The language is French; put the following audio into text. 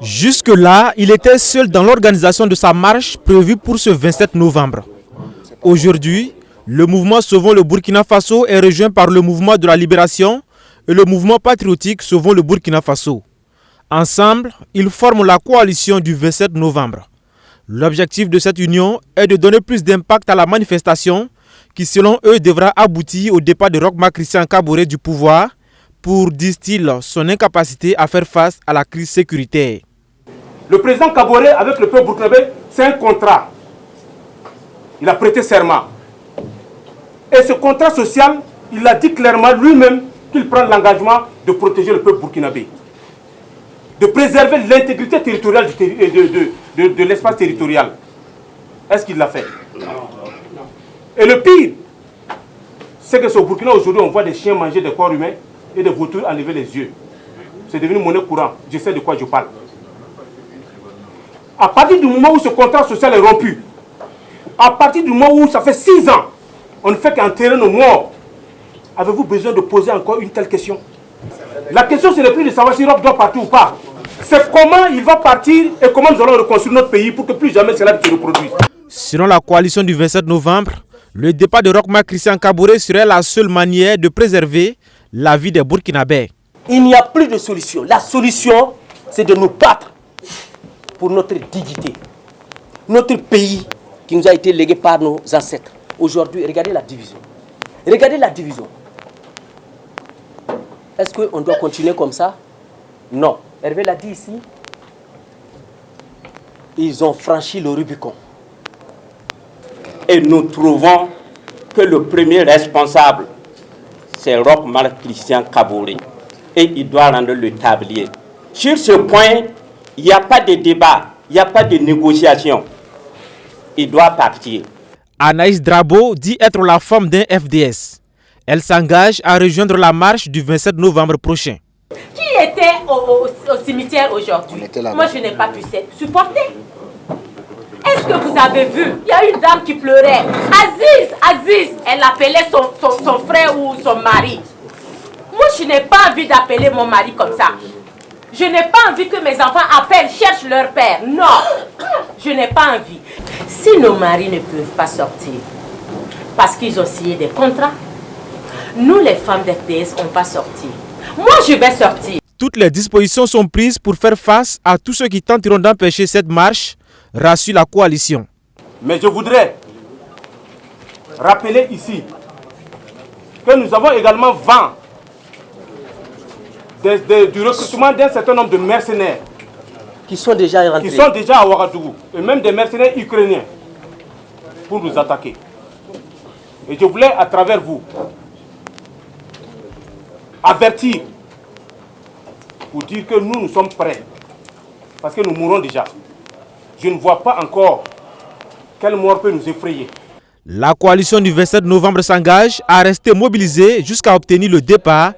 Jusque-là, il était seul dans l'organisation de sa marche prévue pour ce 27 novembre. Aujourd'hui, le mouvement Sauvons le Burkina Faso est rejoint par le mouvement de la libération et le mouvement patriotique Sauvons le Burkina Faso. Ensemble, ils forment la coalition du 27 novembre. L'objectif de cette union est de donner plus d'impact à la manifestation qui, selon eux, devra aboutir au départ de Roch Marc Christian Kaboré du pouvoir pour, disent-ils, son incapacité à faire face à la crise sécuritaire. Le président Kaboré avec le peuple burkinabé, c'est un contrat. Il a prêté serment. Et ce contrat social, il a dit clairement lui-même qu'il prend l'engagement de protéger le peuple burkinabé, de préserver l'intégrité territoriale de l'espace territorial. Est-ce qu'il l'a fait? Et le pire, c'est que au Burkina aujourd'hui, on voit des chiens manger des corps humains et des vautours enlever les yeux. C'est devenu monnaie courante. Je sais de quoi je parle. À partir du moment où ce contrat social est rompu, à partir du moment où ça fait 6 ans, on ne fait qu'enterrer nos morts, avez-vous besoin de poser encore une telle question? La question, ce n'est plus de savoir si Roch doit partir ou pas. C'est comment il va partir et comment nous allons reconstruire notre pays pour que plus jamais cela ne se reproduise. Selon la coalition du 27 novembre, le départ de Roch Marc Christian Kaboré serait la seule manière de préserver la vie des Burkinabés. Il n'y a plus de solution. La solution, c'est de nous battre pour notre dignité. Notre pays qui nous a été légué par nos ancêtres. Aujourd'hui, regardez la division. Regardez la division. Est-ce qu'on doit continuer comme ça? Non. Hervé l'a dit ici. Ils ont franchi le Rubicon. Et nous trouvons que le premier responsable, c'est Roch Marc Christian Kaboré. Et il doit rendre le tablier. Sur ce point, il n'y a pas de débat, il n'y a pas de négociation. Il doit partir. Anaïs Drabo dit être la femme d'un FDS. Elle s'engage à rejoindre la marche du 27 novembre prochain. Qui était au cimetière aujourd'hui? Moi, je n'ai pas pu supporter. Est-ce que vous avez vu? Il y a une dame qui pleurait. Aziz, elle appelait son frère ou son mari. Moi, je n'ai pas envie d'appeler mon mari comme ça. Je n'ai pas envie que mes enfants appellent, cherchent leur père. Non, je n'ai pas envie. Si nos maris ne peuvent pas sortir parce qu'ils ont signé des contrats, nous, les femmes d'FDS, on va sortir. Moi, je vais sortir. Toutes les dispositions sont prises pour faire face à tous ceux qui tenteront d'empêcher cette marche, rassure la coalition. Mais je voudrais rappeler ici que nous avons également vent du recrutement d'un certain nombre de mercenaires qui sont déjà rentrés. Qui sont déjà à Ouagadougou, et même des mercenaires ukrainiens pour nous attaquer. Et je voulais à travers vous avertir pour dire que nous sommes prêts, parce que nous mourrons déjà. Je ne vois pas encore quelle mort peut nous effrayer. La coalition du 27 novembre s'engage à rester mobilisée jusqu'à obtenir le départ